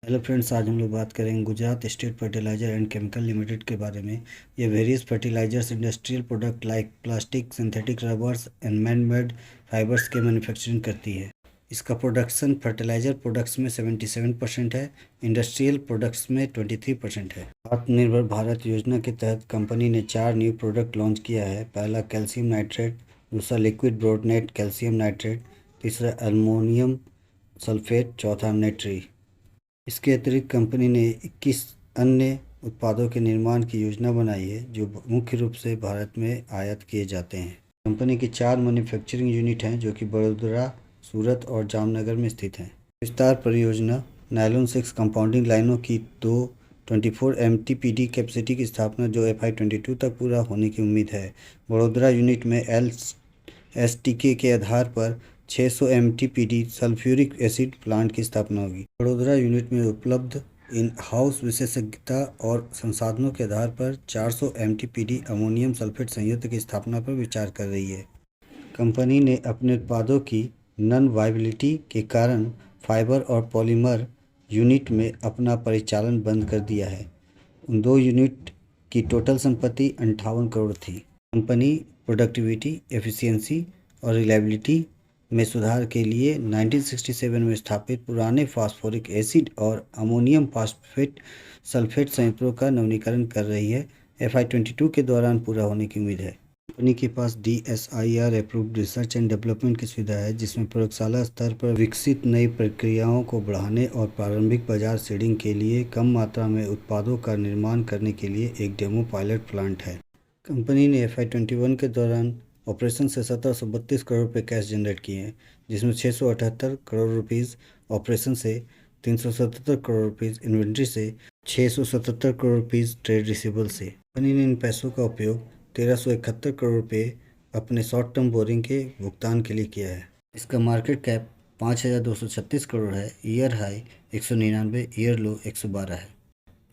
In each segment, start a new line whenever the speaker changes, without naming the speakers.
Hello friends, आज हम लोग बात करेंगे Gujarat state fertiliser and chemical limited के बारे में। ये various fertilisers, industrial product like plastic, synthetic rubbers and man made fibres के मैन्युफैक्चरिंग करती है। इसका प्रोडक्शन फर्टिलाइजर प्रोडक्ट्स में 77% है, इंडस्ट्रियल प्रोडक्ट्स में 23% है। आत्मनिर्भर भारत योजना के तहत कंपनी ने 4 न्यू प्रोडक्ट लॉन्च किया है। पहला कैल्शियम नाइट्रेट, दूसरा लिक्विड ब्रोडनेट कैल्शियम नाइट्रेट, तीसरा अल्मोनियम सल्फेट, चौथा नेट्री। इसके अतिरिक्त कंपनी ने 21 अन्य उत्पादों के निर्माण की योजना बनाई है जो मुख्य रूप से भारत में आयात किए जाते हैं। कंपनी की 4 मैन्युफैक्चरिंग यूनिट हैं जो कि बड़ोदरा, सूरत और जामनगर में स्थित हैं। विस्तार परियोजना नायलॉन 6 कंपाउंडिंग लाइनों की 24 MTPD कैपेसिटी की स्थापना जो FY22 तक पूरा होने की उम्मीद है। बड़ोदरा यूनिट में LSTK के आधार पर 600 MTPD सल्फ्यूरिक एसिड प्लांट की स्थापना होगी। वडोदरा यूनिट में उपलब्ध इन हाउस विशेषज्ञता और संसाधनों के आधार पर 400 MTPD अमोनियम सल्फेट संयंत्र की स्थापना पर विचार कर रही है। कंपनी ने अपने उत्पादों की नॉन वायबिलिटी के कारण फाइबर और पॉलीमर यूनिट में अपना परिचालन बंद कर दिया है। उन 2 यूनिट की टोटल संपत्ति 58 करोड़ थी। कंपनी प्रोडक्टिविटी, एफिशिएंसी और रिलायबिलिटी में सुधार के लिए 1967 में स्थापित पुराने फास्फोरिक एसिड और अमोनियम फास्फेट सल्फेट संयंत्रों का नवीनीकरण कर रही है। FY22 के दौरान पूरा होने की उम्मीद है। कंपनी के पास DSIR approved research and development की सुविधा है जिसमें प्रयोगशाला स्तर पर विकसित नई प्रक्रियाओं को बढ़ाने और प्रारंभिक बाजार सीडिंग के लिए कम मात्रा में उत्पादों का निर्माण करने के लिए एक डेमो पायलट प्लांट है। कंपनी ने FY21 के दौरान ऑपरेशन से 1732 करोड़ रुपये कैश जनरेट किए हैं, जिसमें 678 करोड़ रुपीज़ ऑपरेशन से, 377 करोड़ रुपीज़ इन्वेंट्री से, 677 करोड़ रुपीज़ ट्रेड रिसीवेबल से। कंपनी ने इन पैसों का उपयोग 1371 करोड़ रुपये अपने शॉर्ट टर्म बोरिंग के भुगतान के लिए किया है। इसका मार्केट कैप 5236 करोड़ है। ईयर हाई 199, ईयर लो 112 है।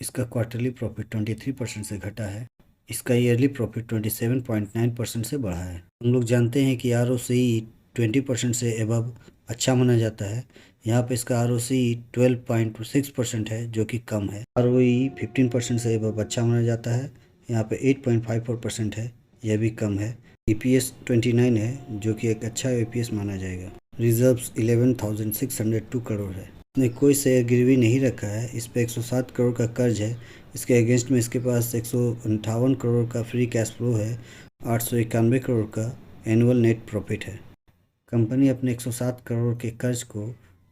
इसका क्वार्टरली प्रॉफिट 23% से घटा है। इसका ईयरली प्रॉफिट 27.9% से बढ़ा है। हम लोग जानते हैं कि ROCE 20% से एबव अच्छा माना जाता है। यहाँ पे इसका ROCE 12.6% है जो कि कम है। ROE 15% से एबव अच्छा माना जाता है। यहाँ पे 8.54% है, यह भी कम है। EPS 29 है जो कि एक अच्छा EPS माना जाएगा। रिजर्व्स 11,602 करोड़ है। इसने कोई शेयर गिरवी नहीं रखा है। इस पे 107 करोड़ का कर्ज है। इसके अगेंस्ट में इसके पास 158 करोड़ का फ्री कैश फ्लो है। 891 करोड़ का एनुअल नेट प्रॉफिट है। कंपनी अपने 107 करोड़ के कर्ज को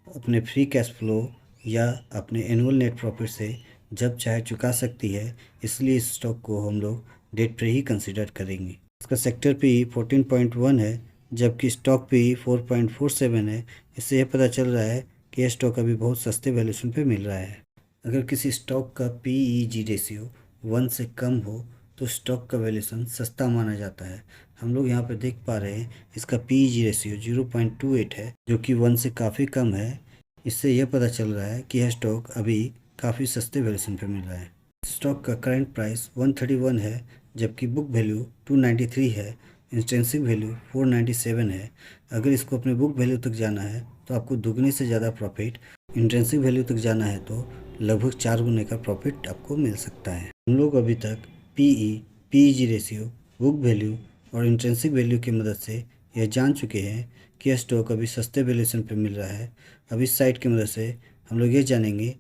अपने फ्री कैश फ्लो या अपने एनुअल नेट प्रॉफिट से जब चाहे चुका सकती है, इसलिए इस स्टॉक को हम लोग डेट फ्री ही कंसिडर करेंगे। इसका सेक्टर PE 14.1 है जबकि स्टॉक PE 4.47 है। इससे यह पता चल रहा है कि यह स्टॉक अभी बहुत सस्ते वैल्यूएशन पे मिल रहा है। अगर किसी स्टॉक का PEG रेशियो 1 से कम हो तो स्टॉक का वैल्यूएशन सस्ता माना जाता है। हम लोग यहाँ पर देख पा रहे हैं इसका PEG रेशियो 0.28 है जो कि 1 से काफ़ी कम है। इससे यह पता चल रहा है कि यह स्टॉक अभी काफ़ी सस्ते वैल्यूएशन पे मिल रहा है। स्टॉक का करंट प्राइस 131 है जबकि बुक वैल्यू 293 है। इंस्टेंसिव वैल्यू 497 है। अगर इसको अपने बुक वैल्यू तक जाना है तो आपको दुगने से ज़्यादा प्रॉफिट, इंट्रेंसिक वैल्यू तक जाना है तो लगभग 4 गुने का प्रॉफिट आपको मिल सकता है। हम लोग अभी तक PE, PEG ratio, book value और इंट्रेंसिक वैल्यू की मदद से यह जान चुके हैं कि यह स्टॉक अभी सस्ते वैल्यूएशन पर मिल रहा है। अब इस साइट की मदद से हम लोग ये जानेंगे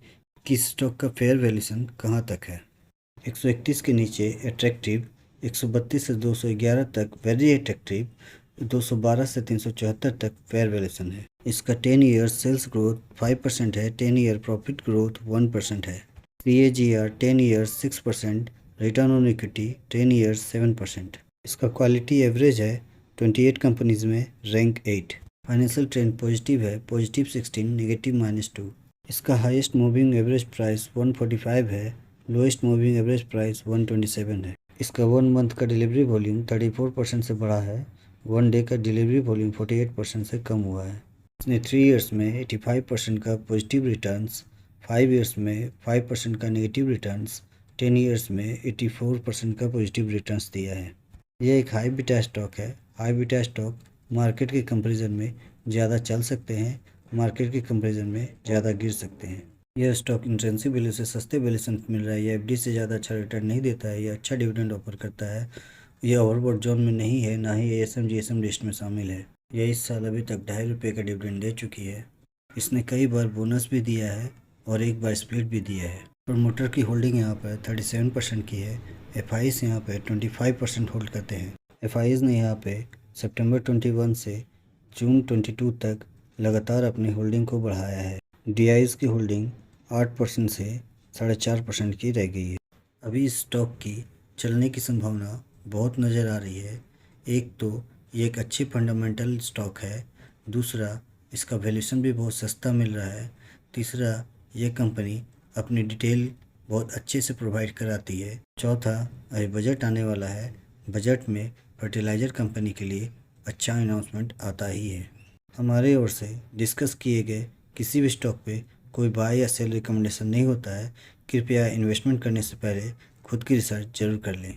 कि स्टॉक का फेयर वैल्यूएशन कहाँ तक है। 131 के नीचे अट्रैक्टिव, 132 से 211 तक वेरी अट्रैक्टिव, 212 से 374 तक फेयर वैल्यूएशन है। इसका 10 ईयर सेल्स ग्रोथ 5% है। 10 ईयर प्रॉफिट ग्रोथ 1% है। CAGR 10 year 6%, return on equity 10 year 7%। इसका क्वालिटी एवरेज है 28 कंपनीज में रैंक 8। फाइनेंशियल ट्रेंड पॉजिटिव है, पॉजिटिव 16, नेगेटिव -2। इसका हाईएस्ट मूविंग एवरेज प्राइस 145 है, लोएस्ट मूविंग एवरेज प्राइस 127 है। इसका 1 मंथ का डिलीवरी वॉल्यूम 34% से बढ़ा है। 1 डे का डिलीवरी वॉल्यूम 48% से कम हुआ है। इसने 3 इयर्स में 85% का पॉजिटिव रिटर्न्स, 5 इयर्स में 5% का नेगेटिव रिटर्न्स, 10 इयर्स में 84% का पॉजिटिव रिटर्न्स दिया है। यह एक हाई बीटा स्टॉक है। हाई बीटा स्टॉक मार्केट के कंपैरिजन में ज़्यादा चल सकते हैं, मार्केट के कंपैरिजन में ज़्यादा गिर सकते हैं। यह स्टॉक इंट्रिंसिक वैल्यू से सस्ते वैल्यू से मिल रहा है। यह एफडी से ज़्यादा अच्छा रिटर्न नहीं देता है। यह अच्छा डिविडेंड ऑफर करता है। यह ओवरबॉट जोन में नहीं है, ना ही एएसएम जीएसएम लिस्ट में शामिल है। यह इस साल अभी तक ₹2.5 का डिविडेंड दे चुकी है। इसने कई बार बोनस भी दिया है और एक बार स्प्लिट भी दिया है। प्रमोटर की होल्डिंग यहाँ पर 37% की है। एफआईज यहाँ पे 25% होल्ड करते हैं। एफआईज ने यहाँ पे सितंबर 21 से जून 22 तक लगातार अपनी होल्डिंग को बढ़ाया है। डीआईज की होल्डिंग 8% से 4.5% की रह गई है। अभी इस स्टॉक की चलने की संभावना बहुत नज़र आ रही है। एक तो ये एक अच्छी फंडामेंटल स्टॉक है, दूसरा इसका वैल्यूएशन भी बहुत सस्ता मिल रहा है, तीसरा ये कंपनी अपनी डिटेल बहुत अच्छे से प्रोवाइड कराती है, चौथा अभी बजट आने वाला है। बजट में फर्टिलाइज़र कंपनी के लिए अच्छा अनाउंसमेंट आता ही है। हमारे ओर से डिस्कस किए गए किसी भी स्टॉक पे कोई बाय या सेल रिकमेंडेशन नहीं होता है। कृपया इन्वेस्टमेंट करने से पहले खुद की रिसर्च जरूर कर लें।